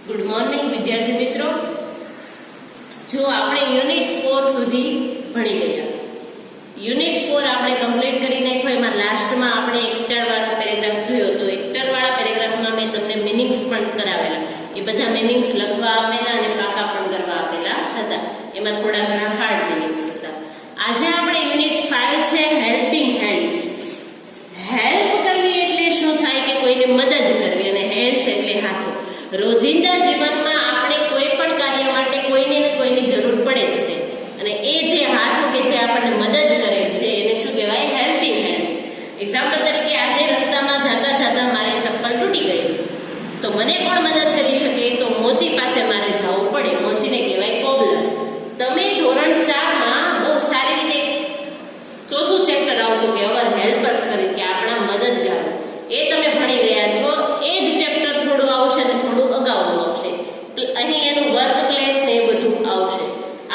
Good morning વિદ્યાર્થી મિત્રો, જો આપણે યુનિટ 4 સુધી ભણી ગયા. યુનિટ 4 આપણે કમ્પ્લીટ કરી નાખ્યો. એમાં લાસ્ટમાં આપણે એક્ટર વાળો પેરેગ્રાફ જોયો તો એક્ટર વાળા પેરેગ્રાફમાં મેં તમને મીનિંગ્સ પણ કરાવેલા. એ બધા મીનિંગ્સ લખવા આપેલા અને પાકા પણ કરવા આપેલા હતા. એમાં થોડા ઘણા હાર્ડ મીનિંગ્સ હતા. આજે આપણે યુનિટ 5 છે હેલ્પિંગ હેન્ડ્સ. હેલ્પ કરવી એટલે શું થાય કે કોઈને મદદ કરવી, અને હેન્ડ્સ એટલે હાથો. રોજિંદા જીવનમાં આપણે કોઈ પણ કાર્ય માટે કોઈને ને કોઈની જરૂર પડે છે, અને એ જે હાથો કે જે આપણને મદદ કરે છે એને શું કહેવાય? Helping hands. એક્ઝામ્પલ તરીકે આજે રસ્તામાં જતા જતા મારી ચપ્પલ તૂટી ગઈ, તો મને કોણ મદદ કરી શકે? તો મોચી પાસે મારે જવું પડે. મોચીને કહેવાય કોબલર. તમે ધોરણ 4 માં બહુ સારી રીતે ચોથું ચેપ્ટર આવતું કે અવર હેલ્પર્સ કરીને, કે આપણા મદદગાર, એ તમે ભણી ગયા છો. એ જ ચેપ્ટર થોડું આવશે અને થોડું અગાઉનું આવશે. અહીં એનું વર્ક પ્લેસ ને એ બધું આવશે.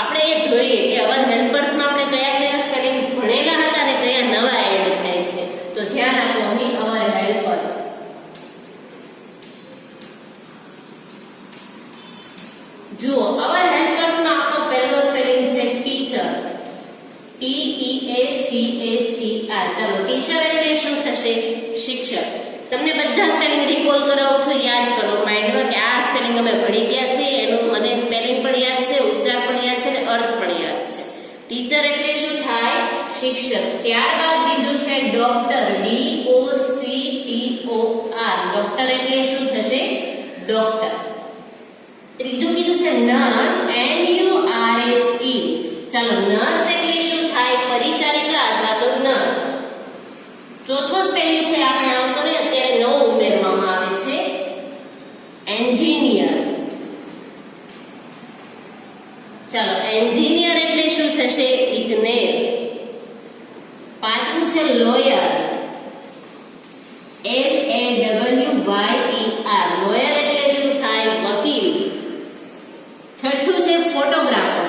આપણે એ જોઈએ કે અવર હેલ્પર્સમાં આપણે કયા કયા સ્પેલિંગ ભણેલા હતા અને કયા નવા એડ થાય છે. તો ધ્યાન આપો, અહીં અવર હેલ્પર્સ. જુઓ, અવર હેલ્પર્સમાં આપણો પહેલો સ્પેલિંગ છે ટીચર. TEACHER. ચાલો, ટીચર એટલે શું થશે? શિક્ષક. તમને બધા સ્પેલિંગ રિકોલ કરાવું છું, યાદ કરો માઇન્ડમાં કે આ સ્પેલિંગ અમે ભણી ગયા છે. એનું મને સ્પેલિંગ પણ યાદ છે, ઉચ્ચાર પણ યાદ છે અને અર્થ પણ યાદ છે. ટીચર એટલે શું થાય? શિક્ષક. ત્યારબાદ બીજું છે ડોક્ટર. DOCTOR. ડોક્ટર એટલે શું થશે? ડોક્ટર. ત્રીજું કીધું છે નર્સ. NURSE. ચાલો, નર્સ એટલે શું થાય? પરિચારિકા અથવા તો નર્સ. ચોથો સ્પેલિંગ છે આપણે આવતો ને અત્યારે નવો ઉમેરવામાં આવે છે એન્જિનિયર. ચાલો, એન્જિનિયર એટલે શું થશે? ઇજનેર. પાંચમું છે લોયર. LAWYER. લોયર એટલે શું થાય? વકીલ. છઠ્ઠું છે ફોટોગ્રાફર.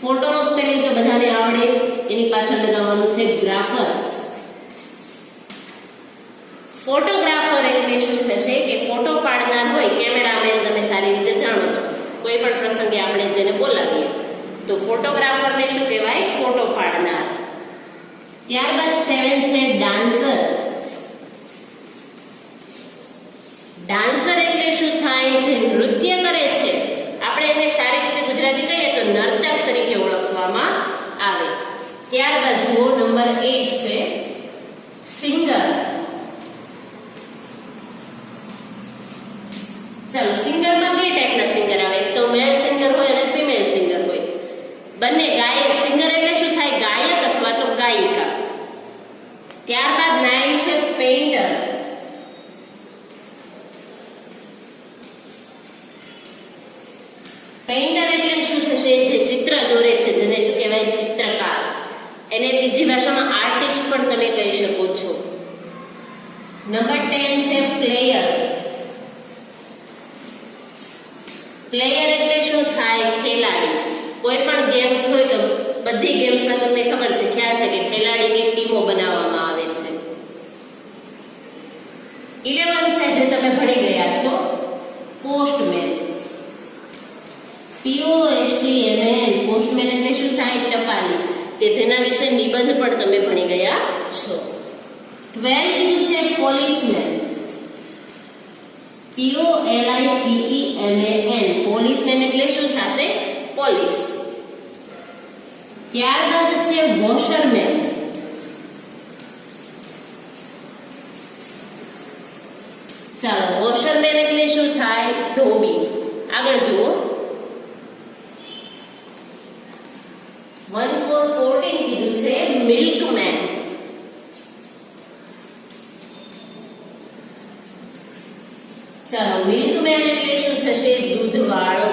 ફોટોનો સ્પેલિંગ તો બધાને આવડે, એની પાછળ લગાવવાનું છે ગ્રાફર. ફોટોગ્રાફર એટલે શું થશે? કે ફોટો પાડનાર હોય, કેમેરામેન. તમે સારી રીતે જાણો છો, કોઈ પણ પ્રસંગે આપણે જેને બોલાવીએ તો ફોટોગ્રાફરને શું કહેવાય? ફોટો પાડનાર. ત્યારબાદ 7 છે ડાન્સર. ડાન્સર એટલે શું થાય? જે નૃત્ય કરે છે. આપણે એને સારી રીતે ગુજરાતી કહીએ તો નર્તક તરીકે ઓળખવામાં આવે. ત્યારબાદ જુઓ, નંબર 8 છે સિંગર. ચાલો, સિંગરમાં બે ટાઈપના સિંગર આવે. એક તો મેલ સિંગર હોય અને ફિમેલ સિંગર હોય. બંને ગાયક. સિંગર એટલે શું થાય? ગાયક અથવા તો ગાયિકા. ત્યારબાદ 9 છે પેઇન્ટર. પેઇન્ટર એટલે શું થશે? જે ચિત્ર દોરે છે, જેને શું કહેવાય? ચિત્રકાર. એને બીજી ભાષામાં આર્ટિસ્ટ પણ તમે કહી શકો છો. નંબર 10 છે પ્લેયર. પ્લેયર એટલે શું થાય? ખેલાડી. કોઈ પણ ગેમ્સ હોય તો બધી ગેમ્સમાં તમને ખબર છે, ખ્યાલ છે કે ખેલાડીની ટીમો બનાવવામાં આવે છે. 11 છે જે તમે ભણી ગયા છો પોસ્ટમેન. POSTMAN. પોસ્ટમેન એટલે શું થાય? ટપાલી, કે જેના વિશે નિબંધ પણ તમે ભણી ગયા છો. 12 કીધું છે પોલીસમેન. POLICEMAN. પોલીસમેન એટલે શું થશે? પોલીસ. ત્યારબાદ છે વોશરમેન. ચાલો, વોશરમેન એટલે શું થાય? ધોબી. આગળ જુઓ, 14 કીધું છે મિલ્કમેન. ચાલો, મિલ્કમેન એટલે શું થશે? દૂધવાળો.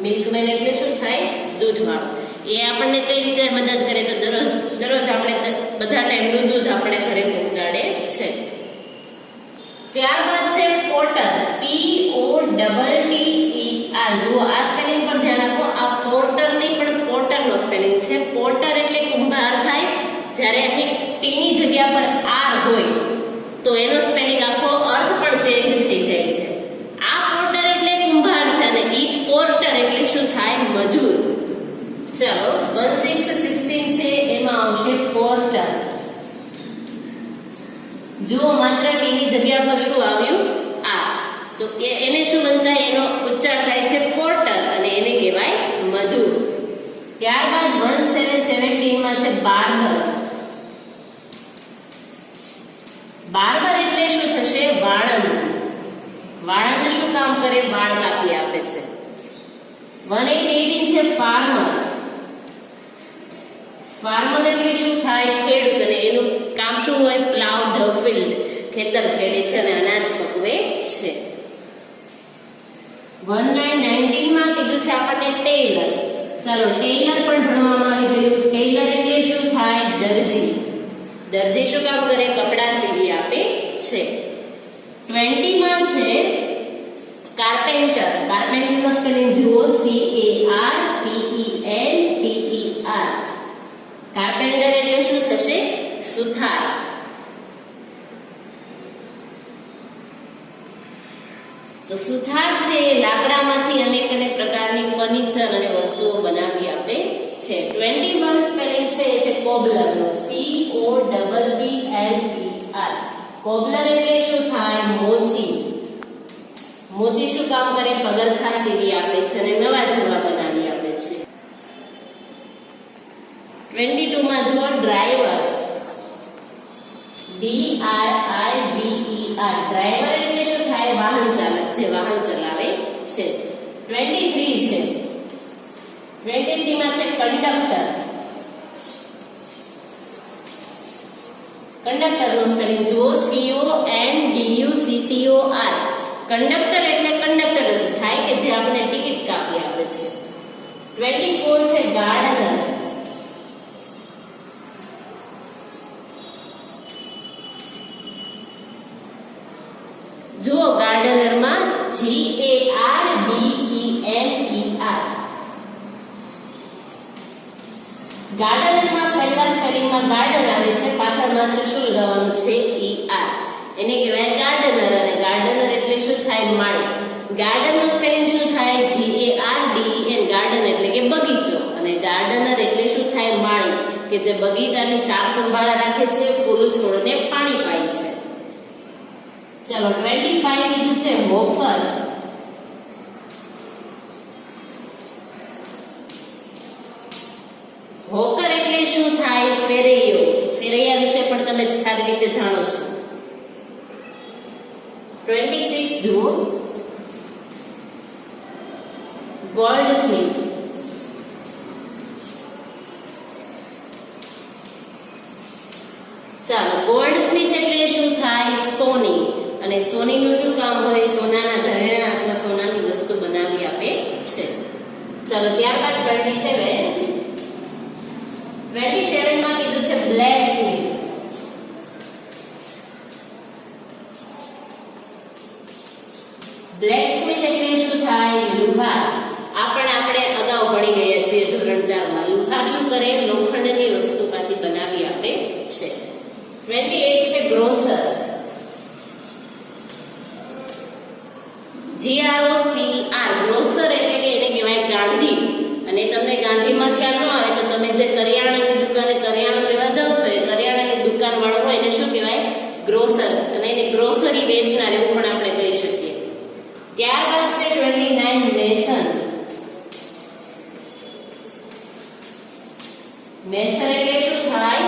મિલ્કમેન એટલે શું થાય? દૂધવાળો. એ આપણને કઈ રીતે મદદ કરે? તો દરરોજ આપણે બધા ટાઈમનું દૂધ આપણે ઘરે પહોંચાડે છે. ત્યારબાદ છે પોર્ટર. PORTER. જુઓ, આ સ્પેલિંગ પર ધ્યાન આપો. આ પોર્ટર નહીં પણ પોર્ટરનો સ્પેલિંગ છે. પોર્ટર એટલે કુંભાર થાય. જ્યારે અહીં ટી ની જગ્યા પર આર હોય તો એનો સ્પેલિંગ આખો અર્થ પણ ચેન્જ થઈ જુઓ માત્ર ટી ની જગ્યા પર શું આવ્યું આ, તો એને શું વંચાય, એનો ઉચ્ચાર થાય છે પોર્ટર અને એને કહેવાય મજૂર. ત્યારબાદ 1717 માં છે બાર્બર. બાર્બર એટલે શું થશે, વાળંદ. વાળંદ શું કામ કરે, વાળ કાપી આપે છે. 1818 છે ફાર્મર. ફાર્મર એટલે શું થાય, ખેડૂત, અને એનું કામ શું હોય, પ્લાવ ધ ફિલ્ડ, ખેતર ખેડે છે અને અનાજ પકવે છે. 1919 માં કીધું છે આપણને ટેલર. ચાલો ટેલર પણ ભણવામાં આવી ગયું. ટેલર એટલે શું થાય, દરજી. દરજી શું કામ કરે, કપડા સીવી આપે છે. 20 માં છે કાર્પેન્ટર. કાર્પેન્ટર નો સ્પેલિંગ જુઓ, CARPENTER. કાર્પેન્ટર એટલે શું થશે, સુથાર. તો સુથાર છે લાકડામાંથી અનેક અનેક પ્રકારની ફર્નિચર અને વસ્તુઓ બનાવી આપે છે. 21 સ્પેલિંગ છે એ છે કોબલર નો, COBBLER. કોબલર એટલે શું થાય, મોચી. મોચી શું કામ કરે, પગરખા સીવી આપે છે અને નવા જેવા બનાવી આપે છે. 22 માં જુઓ ડ્રાઈવર, DRIVER. ડ્રાઈવર એટલે શું થાય, વાહન ચાલક, જે વાહન ચલાવે છે. 23 છે. 23 માં છે કંડક્ટર. કંડક્ટર નું સ્પેલિંગ જુઓ, CONDUCTOR. કંડક્ટર એટલે કંડક્ટર જ થાય કે જે આપણને ટિકિટ કાપી આપે છે. 24 છે ગાર્ડનર. જુઓ ગાર્ડનર માં GARDENER. ગાર્ડનર માં પહેલા સ્પેલિંગ માં ગાર્ડન આવે છે, પાછળ માત્ર શું લગાવવાનું છે, ER. એને કહેવાય ગાર્ડનર. અને ગાર્ડનર એટલે શું થાય, માળી. ગાર્ડન નું સ્પેલિંગ શું થાય, GARDEN. ગાર્ડન એટલે કે બગીચો, અને ગાર્ડનર એટલે શું થાય, માળી, કે જે બગીચાની સાફ સંભાળ રાખે છે, ફૂલ છોડને પાણી પાય છે. ચલો 25 કીધું છે હોકર. હોકર એટલે શું થાય, ફેરૈયો. ફેરૈયા વિશે પણ તમે સારી રીતે જાણો છો. 26 જુઓ ગોલ્ડસ્મિથ. ચાલો ગોલ્ડસ્મિથ એટલે શું થાય, સોની. અને સોનીનું શું કામ હોય, સોનાના ઘરેણાં અથવા સોનાની વસ્તુ બનાવી આપે છે. ચાલો ત્યારબાદ 27 માં કીધું છે બ્લેકસ્મિથ. બ્લેકસ્મિથ એટલે શું થાય, લુહાર. આપણે અગાઉ ભણી ગયા છીએ ધોરણ 4 માં. લુહાર શું કરે, લોખંડની વસ્તુમાંથી બનાવી આપે છે. 28 છે ગ્રોસર. GROCR. ગ્રોસર એટલે કે એને કહેવાય ગાંધી. અને તમને ગાંધીમાં ખ્યાલ ન આવે તો તમે જે કરિયાણાની દુકાને કરિયાણું લેવા જાવ છો, એ કરિયાણાની દુકાન વાળો હોય એને શું કહેવાય, ગ્રોસર. અને એને ગ્રોસરી વેચનાર એવું પણ આપણે કહી શકીએ. ત્યારબાદ છે 29 મેસન. મેસન એટલે શું થાય,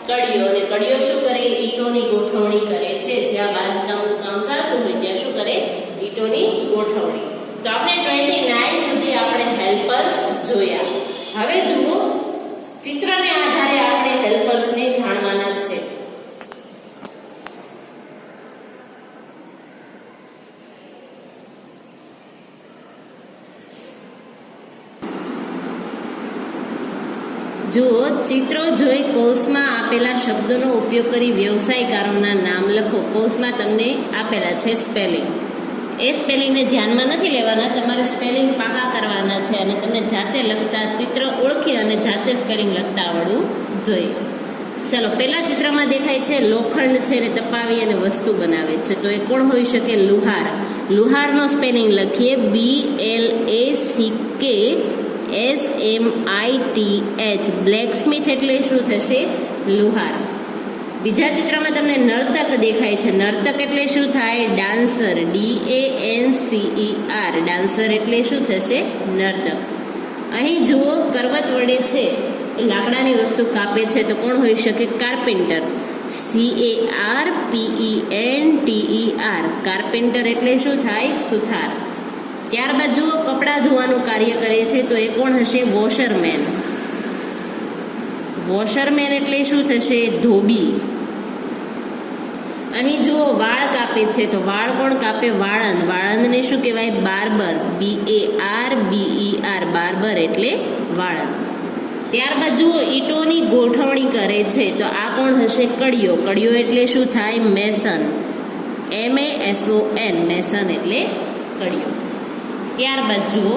કડીઓ. અને કડીઓ શું કરે, ઈંટોની ગોઠવણી કરે છે. જ્યાં બાંધકામનું કામ ચાલતું હોય ત્યાં શું કરે, ઈંટોની ગોઠવણી. તો આપણે 29 સુધી આપણે હેલ્પર્સ જોયા. હવે જુઓ ચિત્રને આધારે આપણે હેલ્પર્સને જાણવાના છે. જુઓ ચિત્રો જોઈ કૌંસમાં આપેલા શબ્દોનો ઉપયોગ કરી વ્યવસાયકારોના નામ લખો. કૌંસમાં તમને આપેલા છે સ્પેલિંગ. એ સ્પેલિંગને ધ્યાનમાં નથી લેવાના, તમારે સ્પેલિંગ પાકા કરવાના છે અને તમને જાતે લખતા ચિત્ર ઓળખી અને જાતે સ્પેલિંગ લખતા આવડવું જોઈએ. ચલો પહેલા ચિત્રમાં દેખાય છે લોખંડ છે ને તપાવી અને વસ્તુ બનાવે છે. તો એ કોણ હોઈ શકે, લુહાર. લુહારનો સ્પેલિંગ લખીએ BLACKSMITH. બ્લેકસ્મિથ એટલે શું થશે, લુહાર. બીજા ચિત્રમાં તમને નર્તક દેખાય છે. નર્તક એટલે શું થાય? ડાન્સર. DANCER. ડાન્સર એટલે શું થશે? નર્તક. અહીં જુઓ કરવત વડે છે એ લાકડાની વસ્તુ કાપે છે તો કોણ હોઈ શકે? કાર્પેન્ટર. CARPENTER. કાર્પેન્ટર એટલે શું થાય? સુથાર. ત્યારબાદ જુઓ કપડાં ધોવાનું કાર્ય કરે છે તો એ કોણ હશે? વોશરમેન. વોશરમેન એટલે શું થશે? ધોબી. અહીં જુઓ વાળ કાપે છે તો વાળ કોણ કાપે? વાળંદ. વાળંદને શું કહેવાય? બાર્બર. BARBER. બાર્બર એટલે વાળંદ. ત્યારબાદ જુઓ ઈંટોની ગોઠવણી કરે છે તો આ કોણ હશે? કડિયો. કડિયો એટલે શું થાય? મેસન. MASON. મેસન એટલે કડિયો. ત્યારબાદ જુઓ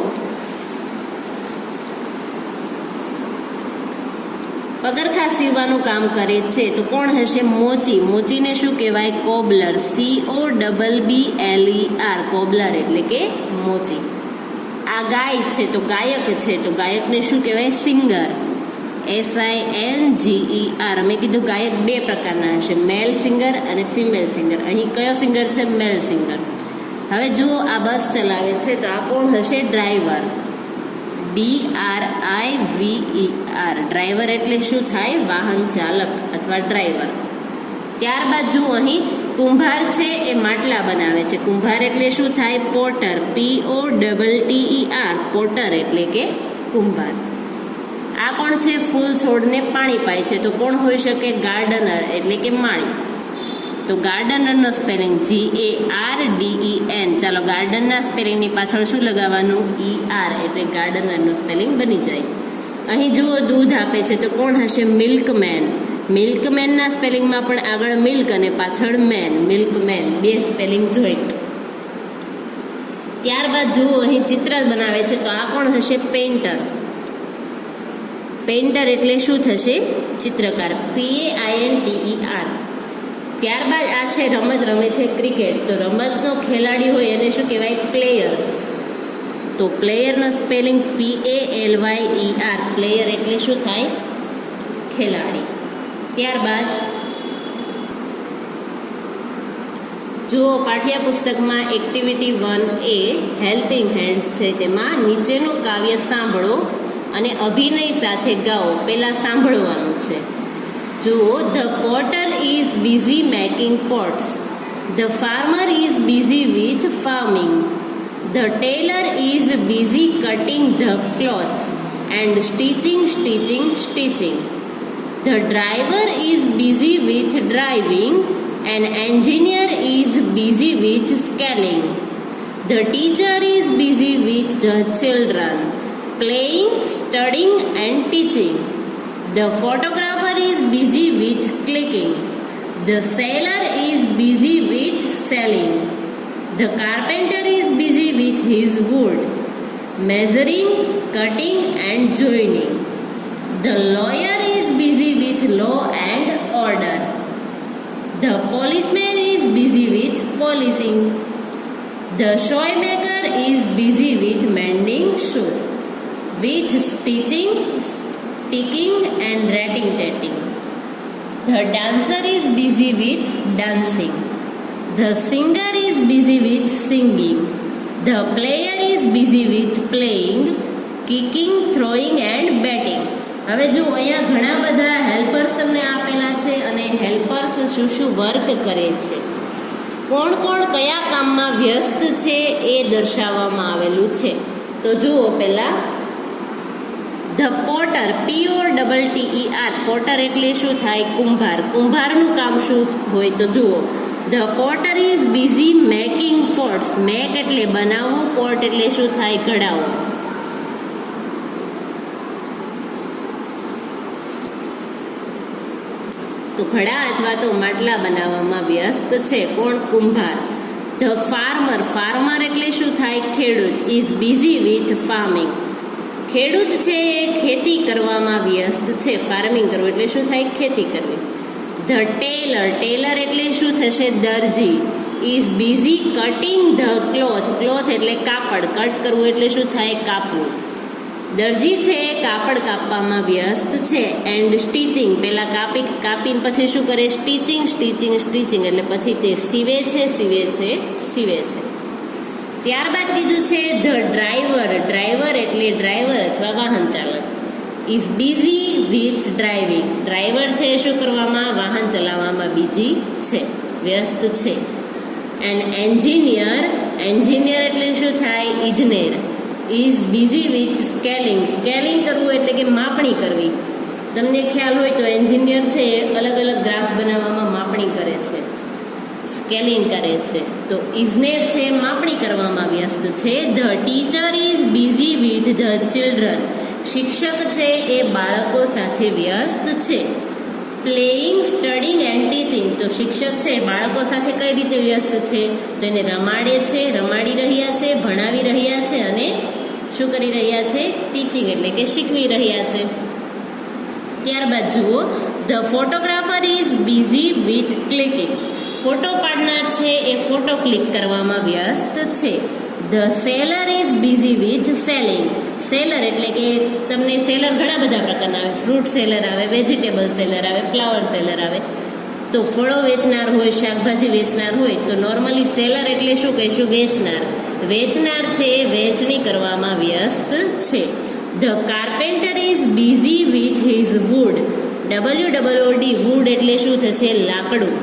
પગરખા સીવવાનું કામ કરે છે તો કોણ હશે? મોચી. મોચીને શું કહેવાય? કોબલર. COBBLER. કોબલર એટલે કે મોચી. આ ગાય છે તો ગાયક છે તો ગાયકને શું કહેવાય? સિંગર. SINGER. મેં કીધું ગાયક બે પ્રકારના હશે, મેલ સિંગર અને ફિમેલ સિંગર. અહીં કયો સિંગર છે? મેલ સિંગર. હવે જુઓ આ બસ ચલાવે છે તો આ કોણ હશે? ડ્રાઈવર. DRIVER. ડ્રાઈવર એટલે શું થાય? વાહન ચાલક અથવા ડ્રાઈવર. ત્યારબાદ જુઓ અહીં કુંભાર છે એ માટલા બનાવે છે. કુંભાર એટલે શું થાય? પોટર. POTTER. પોટર એટલે કે કુંભાર. આ કોણ છે? ફૂલ છોડને પાણી પાય છે તો કોણ હોઈ શકે? ગાર્ડનર એટલે કે માળી. તો ગાર્ડનરનો સ્પેલિંગ GARDEN. ચાલો ગાર્ડનના સ્પેલિંગની પાછળ શું લગાવવાનું? ER એટલે ગાર્ડનરનું સ્પેલિંગ બની જાય. અહીં જુઓ દૂધ આપે છે તો કોણ હશે? મિલ્કમેન. મિલ્કમેનના સ્પેલિંગમાં પણ આગળ મિલ્ક અને પાછળ મેન. મિલ્કમેન. બે સ્પેલિંગ જોઈન્ટ. ત્યારબાદ જુઓ અહીં ચિત્ર બનાવે છે તો આ કોણ હશે? પેઇન્ટર. પેઇન્ટર એટલે શું થશે? ચિત્રકાર. PAINTER. ત્યારબાદ આ છે રમત રમે છે ક્રિકેટ તો રમતનો ખેલાડી હોય એને શું કહેવાય? પ્લેયર. તો પ્લેયરનો સ્પેલિંગ PALYER. પ્લેયર એટલે શું થાય? ખેલાડી. ત્યારબાદ જુઓ પાઠ્યપુસ્તકમાં એક્ટિવિટી 1A હેલ્પિંગ હેન્ડ્સ છે તેમાં નીચેનું કાવ્ય સાંભળો અને અભિનય સાથે ગાઓ. પહેલા સાંભળવાનું છે. જુઓ the Potter is busy making pots. The farmer is busy with farming. The Taylor is busy cutting the cloth and stitching. The driver is busy with driving and engineer is busy with scaling. The teacher is busy with the children, playing, studying and teaching. The photographer is busy with clicking. The sailor is busy with sailing. The carpenter is busy with his wood, measuring, cutting and joining. The lawyer is busy with law and order. The policeman is busy with policing. The shoemaker is busy with mending shoes, with stitching, sticking and ratting-tatting. The dancer is busy with dancing. The singer is busy with singing. The player is busy with playing, kicking, throwing and batting. હવે જો અહીંયા ઘણા બધા helpers તમને આપેલા છે અને helpers શું શું વર્ક કરે છે, કોણ કોણ કયા કામમાં વ્યસ્ત છે એ દર્શાવવામાં આવેલું છે. તો જુઓ પહેલા ધ પોટર. POTTER. પોટર એટલે શું થાય? કુંભાર. કુંભારનું કામ શું હોય? તો જુઓ the Potter is busy making pots. Make એટલે બનાવવું, પોટ એટલે શું થાય? ઘડાવું. તો ઘડા અથવા તો માટલા બનાવવામાં વ્યસ્ત છે. કોણ? કુંભાર. The farmer. ફાર્મર એટલે શું થાય? ખેડૂત. Is busy with farming. ખેડૂત છે એ ખેતી કરવામાં વ્યસ્ત છે. ફાર્મિંગ કરવું એટલે શું થાય? ખેતી કરવી. The Taylor. ટેલર એટલે શું થશે? દરજી. Is busy cutting the cloth. Cloth એટલે કાપડ. કટ કરવું એટલે શું થાય? કાપવું. દરજી છે કાપડ કાપવામાં વ્યસ્ત છે. એન્ડ સ્ટીચિંગ, પહેલા કાપીને પછી શું કરે? સ્ટીચિંગ એટલે પછી તે સીવે છે. ત્યારબાદ કીધું છે ધ ડ્રાઈવર એટલે ડ્રાઈવર અથવા વાહન ચાલક is busy with driving. Driver છે શું કરવામાં? વાહન ચલાવવામાં બિઝી છે, વ્યસ્ત છે. એન્ડ એન્જિનિયર એટલે શું થાય? ઇજનેર ઇઝ બિઝી વિથ સ્કેલિંગ કરવું એટલે કે માપણી કરવી. તમને ખ્યાલ હોય તો એન્જિનિયર છે અલગ અલગ ગ્રાફ બનાવવામાં માપણી કરે છે, સ્કેલિંગ કરે છે. તો ઇજનેર છે માપણી કરવામાં વ્યસ્ત છે. The teacher is busy with the children. શિક્ષક છે એ બાળકો સાથે વ્યસ્ત છે. પ્લેઇંગ, સ્ટડિંગ એન્ડ ટીચિંગ, તો શિક્ષક છે બાળકો સાથે કઈ રીતે વ્યસ્ત છે? તો એને રમાડી રહ્યા છે, ભણાવી રહ્યા છે અને શું કરી રહ્યા છે? ટીચિંગ એટલે કે શીખવી રહ્યા છે. ત્યારબાદ જુઓ, the photographer is busy with clicking. Photo પાડનાર છે એ ફોટો ક્લિક કરવામાં વ્યસ્ત છે. The seller is busy with selling. Seller એટલે કે તમને સેલર ઘણા બધા પ્રકારના આવે. ફ્રૂટ સેલર આવે, વેજીટેબલ સેલર આવે, ફ્લાવર સેલર આવે. તો ફળો વેચનાર હોય, શાકભાજી વેચનાર હોય તો નોર્મલી સેલર એટલે શું કહીશું? વેચનાર છે વેચણી કરવામાં વ્યસ્ત છે. The carpenter is busy with his wood. WOOD, wood એટલે શું થશે? લાકડું.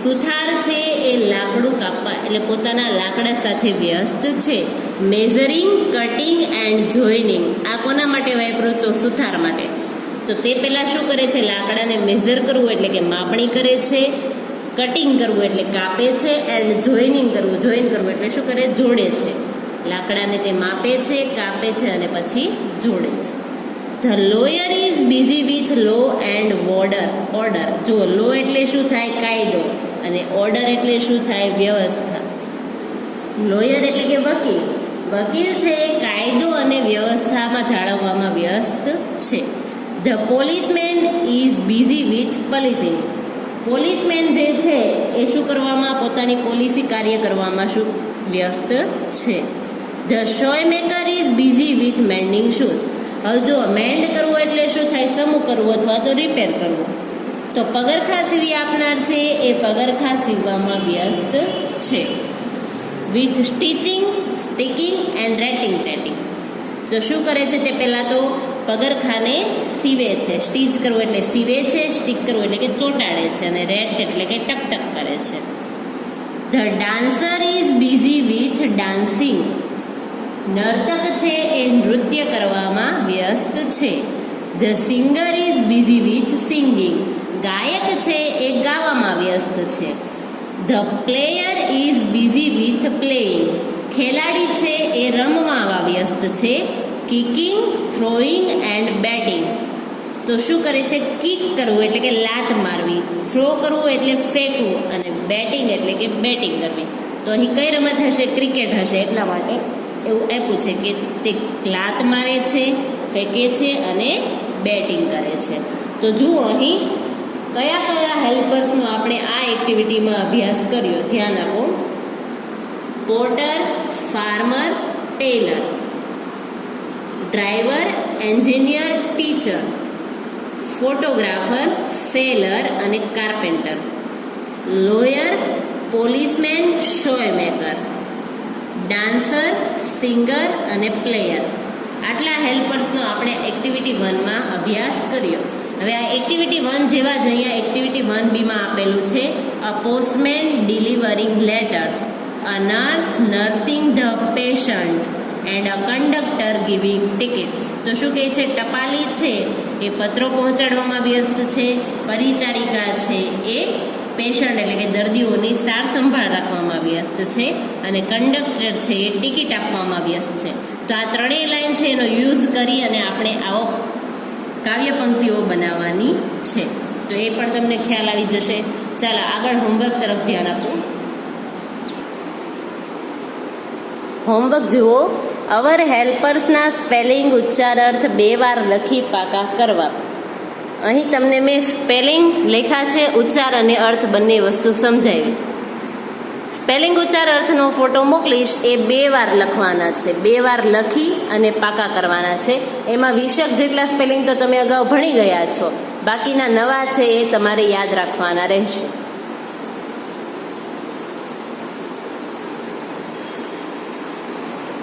સુથાર છે એ લાકડું કાપવા એટલે પોતાના લાકડા સાથે વ્યસ્ત છે. મેઝરિંગ, કટિંગ એન્ડ જોઈનિંગ, આ કોના માટે વાપર્યું? તો સુથાર માટે. તો તે પહેલા શું કરે છે? લાકડાને મેઝર કરવું એટલે કે માપણી કરે છે. કટિંગ કરવું એટલે કાપે છે. એન્ડ જોઈન કરવું એટલે શું કરે? જોડે છે. લાકડાને તે માપે છે, કાપે છે અને પછી જોડે છે. The lawyer is busy with law and order. જો લો એટલે શું થાય? કાયદો. અને ઓર્ડર એટલે શું થાય? વ્યવસ્થા. લોયર એટલે કે વકીલ છે કાયદો અને વ્યવસ્થામાં જાળવવામાં વ્યસ્ત છે. The policeman is busy with polishing. Policeman જે છે એ શું કરવામાં? પોતાની પોલિસી કાર્ય કરવામાં શું વ્યસ્ત છે. The shoe maker is busy with mending shoes. હવે જો મેન્ડ કરવું એટલે શું થાય? સમૂહ કરવું અથવા તો રિપેર કરવું. તો પગરખાં સીવી આપનાર છે એ પગરખાં સીવવામાં વ્યસ્ત છે. With stitching and rating. તો શું કરે છે? તે પહેલાં તો પગરખાને સીવે છે. સ્ટીચ કરવું એટલે સીવે છે, સ્ટીક કરવું એટલે કે ચોંટાડે છે અને રેટ એટલે કે ટકટક કરે છે. The dancer is busy with dancing. નર્તક છે એ નૃત્ય કરવામાં વ્યસ્ત છે. The singer is busy with singing. ગાયક છે એ ગાવામાં વ્યસ્ત છે. The player is busy with playing. ખેલાડી છે એ રમવામાં વ્યસ્ત છે. Kicking, throwing and batting. તો શું કરે છે? કિક કરવું એટલે કે લાત મારવી, થ્રો કરવું એટલે ફેંકવું અને બેટિંગ એટલે કે બેટિંગ કરવી. તો અહીં કઈ રમત હશે? ક્રિકેટ હશે. એટલા માટે એવું આપ્યું છે કે તે લાત મારે છે, ફેંકે છે અને બેટિંગ કરે છે. તો જુઓ અહીં કયા હેલ્પર્સનો આપણે આ એક્ટિવિટીમાં અભ્યાસ કર્યો? ધ્યાન આપો. Porter, farmer, tailor, driver, engineer, teacher, photographer, seller અને carpenter, lawyer, policeman, shoe maker, dancer, singer અને પ્લેયર. આટલા હેલ્પર્સનો આપણે એક્ટિવિટી 1માં અભ્યાસ કર્યો. હવે આ એક્ટિવિટી 1 જેવા જ અહીંયા એક્ટિવિટી 1B આપેલું છે. A postman delivering letters, a nurse nursing the patient and a conductor giving tickets. તો શું કહે છે? ટપાલી છે એ પત્રો પહોંચાડવામાં વ્યસ્ત છે. પરિચારિકા છે એ પેશન્ટ એટલે કે દર્દીઓની સાર સંભાળ રાખવામાં વ્યસ્ત છે. અને કંડક્ટર છે એ ટિકિટ આપવામાં વ્યસ્ત છે. તો આ ત્રણેય લાઈન છે એનો યુઝ કરી અને આપણે આવો કાવ્ય પંક્તિઓ બનાવવાની છે. તો એ પણ તમને ખ્યાલ આવી જશે. ચાલો આગળ હોમવર્ક તરફ ધ્યાન આપો. હોમવર્ક જુઓ. અવર હેલ્પર્સના સ્પેલિંગ ઉચ્ચારાર્થ 2 વાર લખી પાકા કરવા. અહીં તમને મેં સ્પેલિંગ લેખા છે, ઉચ્ચાર અને અર્થ બંને વસ્તુ સમજાવી. સ્પેલિંગ ઉચ્ચાર અર્થનો ફોટો મોકલીશ એ 2 વાર લખવાના છે. 2 વાર લખી અને પાકા કરવાના છે. એમાં 20 જેટલા સ્પેલિંગ તો તમે અગાઉ ભણી ગયા છો, બાકીના નવા છે એ તમારે યાદ રાખવાના રહેશે.